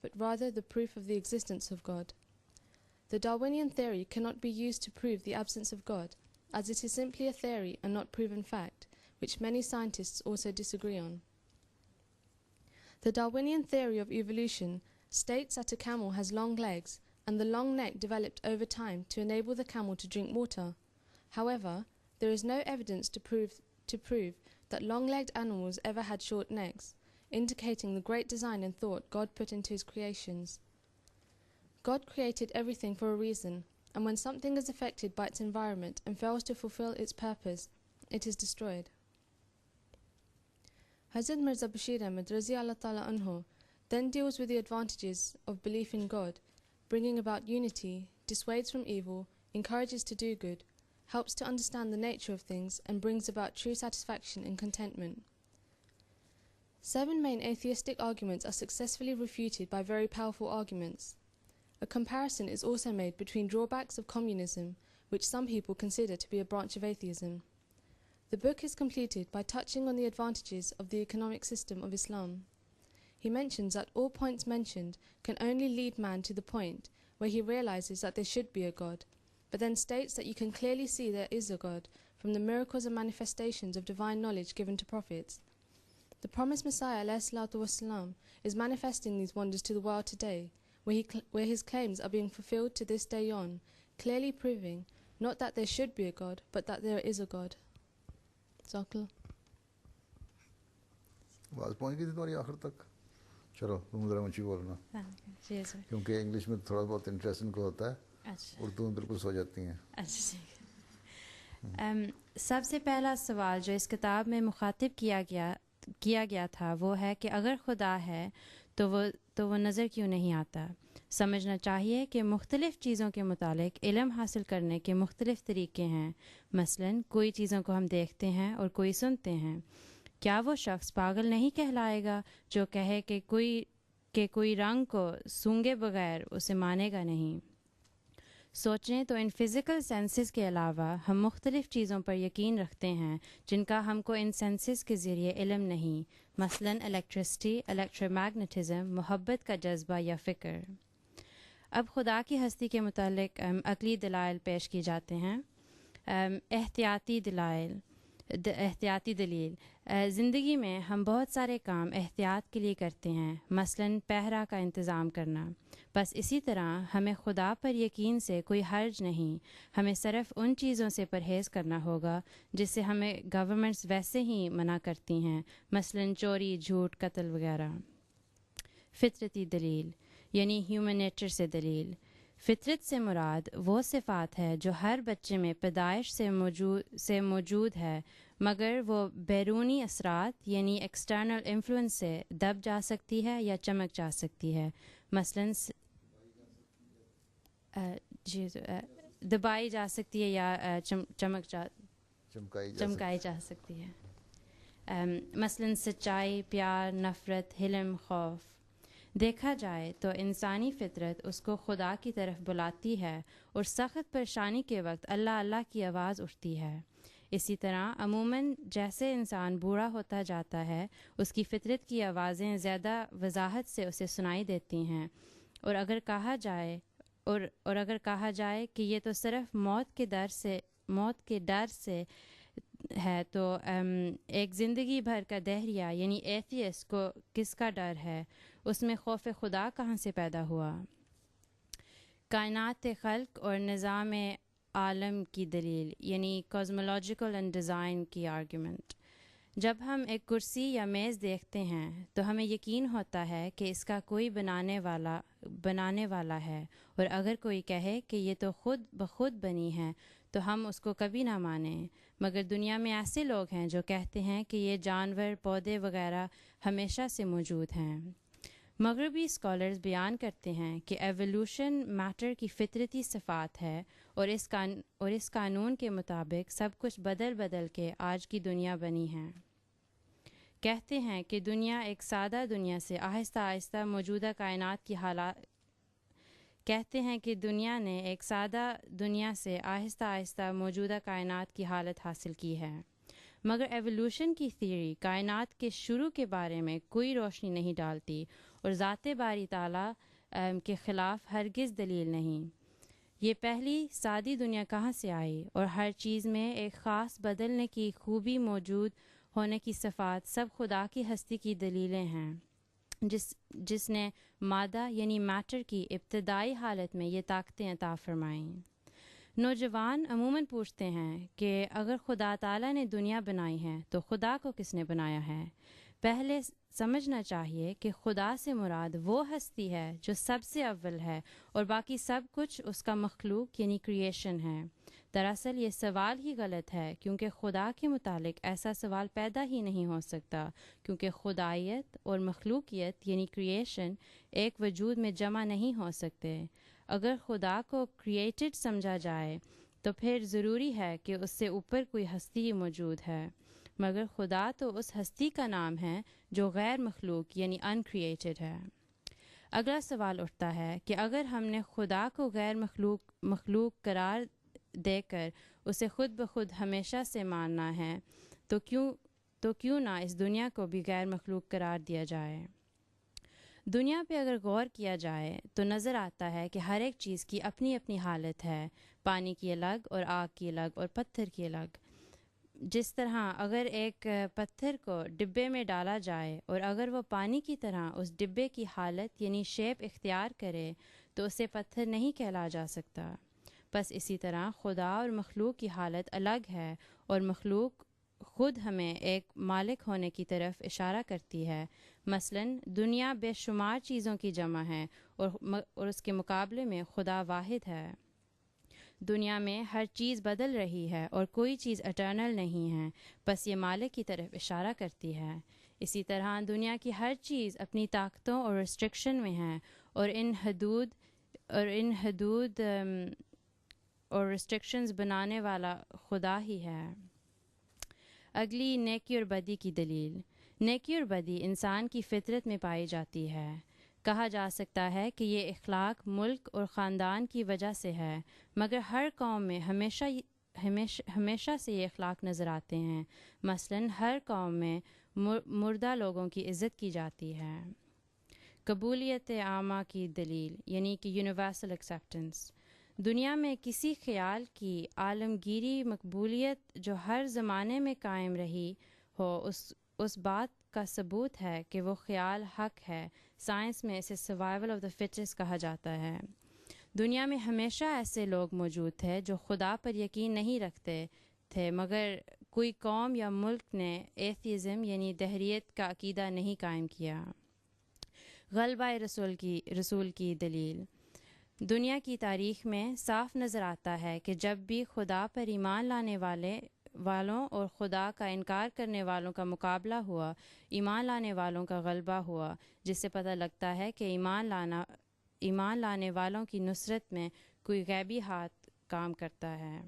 but rather the proof of the existence of God. The Darwinian theory cannot be used to prove the absence of God, as it is simply a theory and not proven fact, which many scientists also disagree on. The Darwinian theory of evolution states that a camel has long legs, and the long neck developed over time to enable the camel to drink water. However, there is no evidence to prove that long-legged animals ever had short necks, indicating the great design and thought God put into his creations. God created everything for a reason, and when something is affected by its environment and fails to fulfill its purpose, it is destroyed. Hazrat Mirza Bashir Ahmad Razi Allah Ta'ala Anhu then deals with the advantages of belief in God, bringing about unity, dissuades from evil, encourages to do good, helps to understand the nature of things, and brings about true satisfaction and contentment. 7 main atheistic arguments are successfully refuted by very powerful arguments. A comparison is also made between drawbacks of communism, which some people consider to be a branch of atheism. The book is completed by touching on the advantages of the economic system of Islam. He mentions that all points mentioned can only lead man to the point where he realizes that there should be a God, but then states that you can clearly see there is a God from the miracles and manifestations of divine knowledge given to prophets. The promised Messiah ﷺ is manifesting these wonders to the world today, where his claims are being fulfilled to this day on, clearly proving not that there should be a God, but that there is a God. Zakla. آواز پہنچ گئی تھی تمہاری آخر تک؟ چلو تم ذرا اونچی بولنا کیونکہ انگلش میں تھوڑا بہت انٹرسٹ ان کو ہوتا ہے، اردو میں بالکل سو جاتی ہیں. سب سے پہلا سوال جو اس کتاب میں مخاطب کیا گیا تھا وہ ہے کہ اگر خدا ہے تو وہ نظر کیوں نہیں آتا. سمجھنا چاہیے کہ مختلف چیزوں کے متعلق علم حاصل کرنے کے مختلف طریقے ہیں. مثلاً کوئی چیزوں کو ہم دیکھتے ہیں اور کوئی سنتے ہیں. کیا وہ شخص پاگل نہیں کہلائے گا جو کہے کہ کوئی رنگ کو سونگے بغیر اسے مانے گا نہیں؟ سوچیں تو ان فزیکل سینسز کے علاوہ ہم مختلف چیزوں پر یقین رکھتے ہیں جن کا ہم کو ان سینسز کے ذریعے علم نہیں، مثلاً الیکٹرسٹی، الیکٹرومیگنیٹزم، محبت کا جذبہ یا فکر. اب خدا کی ہستی کے متعلق عقلی دلائل پیش کی جاتے ہیں. احتیاطی دلیل. زندگی میں ہم بہت سارے کام احتیاط کے لیے کرتے ہیں، مثلاً پہرا کا انتظام کرنا. بس اسی طرح ہمیں خدا پر یقین سے کوئی حرج نہیں. ہمیں صرف ان چیزوں سے پرہیز کرنا ہوگا جس سے ہمیں گورنمنٹس ویسے ہی منع کرتی ہیں، مثلاً چوری، جھوٹ، قتل وغیرہ. فطرتی دلیل یعنی ہیومن نیچر سے دلیل. فطرت سے مراد وہ صفات ہے جو ہر بچے میں پیدائش سے موجود ہے، مگر وہ بیرونی اثرات یعنی ایکسٹرنل انفلوئنس سے دب جا سکتی ہے یا چمک جا سکتی ہے. مثلاً دبائی جا سکتی ہے یا چمکائی جا سکتی ہے. مثلاً سچائی، پیار، نفرت، حلم، خوف. دیکھا جائے تو انسانی فطرت اس کو خدا کی طرف بلاتی ہے اور سخت پریشانی کے وقت اللہ اللہ کی آواز اٹھتی ہے. اسی طرح عموماً جیسے انسان بوڑھا ہوتا جاتا ہے اس کی فطرت کی آوازیں زیادہ وضاحت سے اسے سنائی دیتی ہیں. اور اگر کہا جائے کہ یہ تو صرف موت کے ڈر سے ہے تو ایک زندگی بھر کا دہریہ یعنی ایتھیسٹ کو کس کا ڈر ہے؟ اس میں خوف خدا کہاں سے پیدا ہوا؟ کائنات خلق اور نظام عالم کی دلیل یعنی کازمولوجیکل اینڈ ڈیزائن کی آرگیومنٹ. جب ہم ایک کرسی یا میز دیکھتے ہیں تو ہمیں یقین ہوتا ہے کہ اس کا کوئی بنانے والا ہے، اور اگر کوئی کہے کہ یہ تو خود بخود بنی ہے تو ہم اس کو کبھی نہ مانیں. مگر دنیا میں ایسے لوگ ہیں جو کہتے ہیں کہ یہ جانور، پودے وغیرہ ہمیشہ سے موجود ہیں. مغربی اسکالرز بیان کرتے ہیں کہ ایوولوشن میٹر کی فطرتی صفات ہے، اور اس قانون کے مطابق سب کچھ بدل کے آج کی دنیا بنی ہے. کہتے ہیں کہ دنیا ایک سادہ دنیا سے آہستہ آہستہ موجودہ کائنات کی حالات کہتے ہیں کہ دنیا نے ایک سادہ دنیا سے آہستہ آہستہ موجودہ کائنات کی حالت حاصل کی ہے. مگر ایوولوشن کی تھیوری کائنات کے شروع کے بارے میں کوئی روشنی نہیں ڈالتی، اور ذات باری تعالیٰ کے خلاف ہرگز دلیل نہیں۔ یہ پہلی سادی دنیا کہاں سے آئی، اور ہر چیز میں ایک خاص بدلنے کی خوبی موجود ہونے کی صفات سب خدا کی ہستی کی دلیلیں ہیں، جس نے مادہ یعنی میٹر کی ابتدائی حالت میں یہ طاقتیں عطا فرمائیں۔ نوجوان عموماً پوچھتے ہیں کہ اگر خدا تعالیٰ نے دنیا بنائی ہے تو خدا کو کس نے بنایا ہے؟ پہلے سمجھنا چاہیے کہ خدا سے مراد وہ ہستی ہے جو سب سے اول ہے، اور باقی سب کچھ اس کا مخلوق یعنی کریشن ہے۔ دراصل یہ سوال ہی غلط ہے، کیونکہ خدا کے متعلق ایسا سوال پیدا ہی نہیں ہو سکتا، کیونکہ خدائیت اور مخلوقیت یعنی کریشن ایک وجود میں جمع نہیں ہو سکتے۔ اگر خدا کو کریٹڈ سمجھا جائے تو پھر ضروری ہے کہ اس سے اوپر کوئی ہستی موجود ہے، مگر خدا تو اس ہستی کا نام ہے جو غیر مخلوق یعنی ان کریٹڈ ہے۔ اگلا سوال اٹھتا ہے کہ اگر ہم نے خدا کو غیر مخلوق قرار دے کر اسے خود بخود ہمیشہ سے ماننا ہے تو کیوں نہ اس دنیا کو بھی غیر مخلوق قرار دیا جائے؟ دنیا پہ اگر غور کیا جائے تو نظر آتا ہے کہ ہر ایک چیز کی اپنی اپنی حالت ہے، پانی کی الگ اور آگ کی الگ اور پتھر کی الگ۔ جس طرح اگر ایک پتھر کو ڈبے میں ڈالا جائے اور اگر وہ پانی کی طرح اس ڈبے کی حالت یعنی شیپ اختیار کرے تو اسے پتھر نہیں کہلا جا سکتا۔ بس اسی طرح خدا اور مخلوق کی حالت الگ ہے، اور مخلوق خود ہمیں ایک مالک ہونے کی طرف اشارہ کرتی ہے۔ مثلاً دنیا بے شمار چیزوں کی جمع ہے، اور اس کے مقابلے میں خدا واحد ہے۔ دنیا میں ہر چیز بدل رہی ہے اور کوئی چیز اٹرنل نہیں ہے، بس یہ مالک کی طرف اشارہ کرتی ہے۔ اسی طرح دنیا کی ہر چیز اپنی طاقتوں اور ریسٹرکشن میں ہے، اور ان حدود اور ریسٹرکشنز بنانے والا خدا ہی ہے۔ اگلی نیکی اور بدی کی دلیل۔ نیکی اور بدی انسان کی فطرت میں پائی جاتی ہے۔ کہا جا سکتا ہے کہ یہ اخلاق ملک اور خاندان کی وجہ سے ہے، مگر ہر قوم میں ہمیشہ سے یہ اخلاق نظر آتے ہیں۔ مثلاً ہر قوم میں مردہ لوگوں کی عزت کی جاتی ہے۔ قبولیت عامہ کی دلیل یعنی کہ یونیورسل ایکسیپٹنس۔ دنیا میں کسی خیال کی عالمگیری مقبولیت جو ہر زمانے میں قائم رہی ہو اس بات کا ثبوت ہے کہ وہ خیال حق ہے۔ سائنس میں اسے سروائیول آف دا فٹسٹ کہا جاتا ہے۔ دنیا میں ہمیشہ ایسے لوگ موجود تھے جو خدا پر یقین نہیں رکھتے تھے، مگر کوئی قوم یا ملک نے ایتھیزم یعنی دہریت کا عقیدہ نہیں قائم کیا۔ غلبہ رسول کی دلیل۔ دنیا کی تاریخ میں صاف نظر آتا ہے کہ جب بھی خدا پر ایمان لانے والوں اور خدا کا انکار کرنے والوں کا مقابلہ ہوا، ایمان لانے والوں کا غلبہ ہوا، جس سے پتہ لگتا ہے کہ ایمان لانے والوں کی نصرت میں کوئی غیبی ہاتھ کام کرتا ہے۔